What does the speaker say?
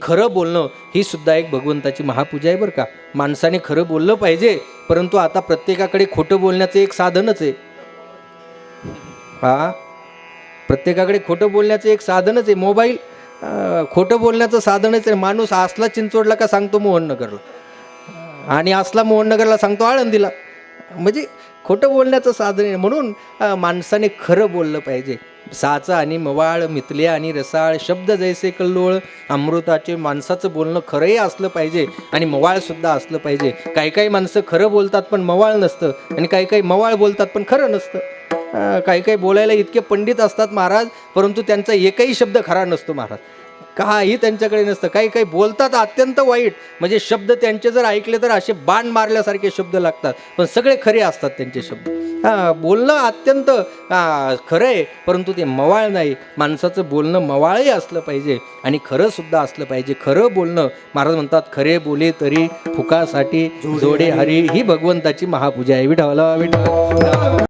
खरं बोलणं ही सुद्धा एक भगवंताची महापूजा आहे बरं का. माणसाने खरं बोललं पाहिजे, परंतु आता प्रत्येकाकडे खोटं बोलण्याचं एक साधनच आहे. प्रत्येकाकडे खोटं बोलण्याचं एक साधनच आहे. मोबाईल खोटं बोलण्याचं साधनच आहे. माणूस असला चिंचवडला का सांगतो मोहननगरला, आणि असला मोहननगरला सांगतो आळंदीला. म्हणजे खोटं बोलण्याचं साधन आहे. म्हणून माणसाने खरं बोललं पाहिजे. साचा आणि मवाळ, मिथल्या आणि रसाळ, शब्द जैसे कल्लोळ अमृताचे. माणसाचं बोलणं खरंही असलं पाहिजे आणि मवाळसुद्धा असलं पाहिजे. काही काही माणसं खरं बोलतात पण मवाळ नसतं, आणि काही काही मवाळ बोलतात पण खरं नसतं. काही काही बोलायला इतके पंडित असतात महाराज, परंतु त्यांचा एकही शब्द खरा नसतो महाराज. काही त्यांच्याकडे नसतं. काही काही बोलतात अत्यंत वाईट, म्हणजे शब्द त्यांचे जर ऐकले तर असे बाण मारल्यासारखे शब्द लागतात, पण सगळे खरे असतात त्यांचे शब्द. बोलणं अत्यंत खरं आहे, परंतु ते मवाळ नाही. माणसाचं बोलणं मवाळही असलं पाहिजे आणि खरंसुद्धा असलं पाहिजे. खरं बोलणं, महाराज म्हणतात, खरे बोले तरी फुकासाठी जोडे हरी, ही भगवंताची महापूजा आहे. विठ्ठला विठ्ठल.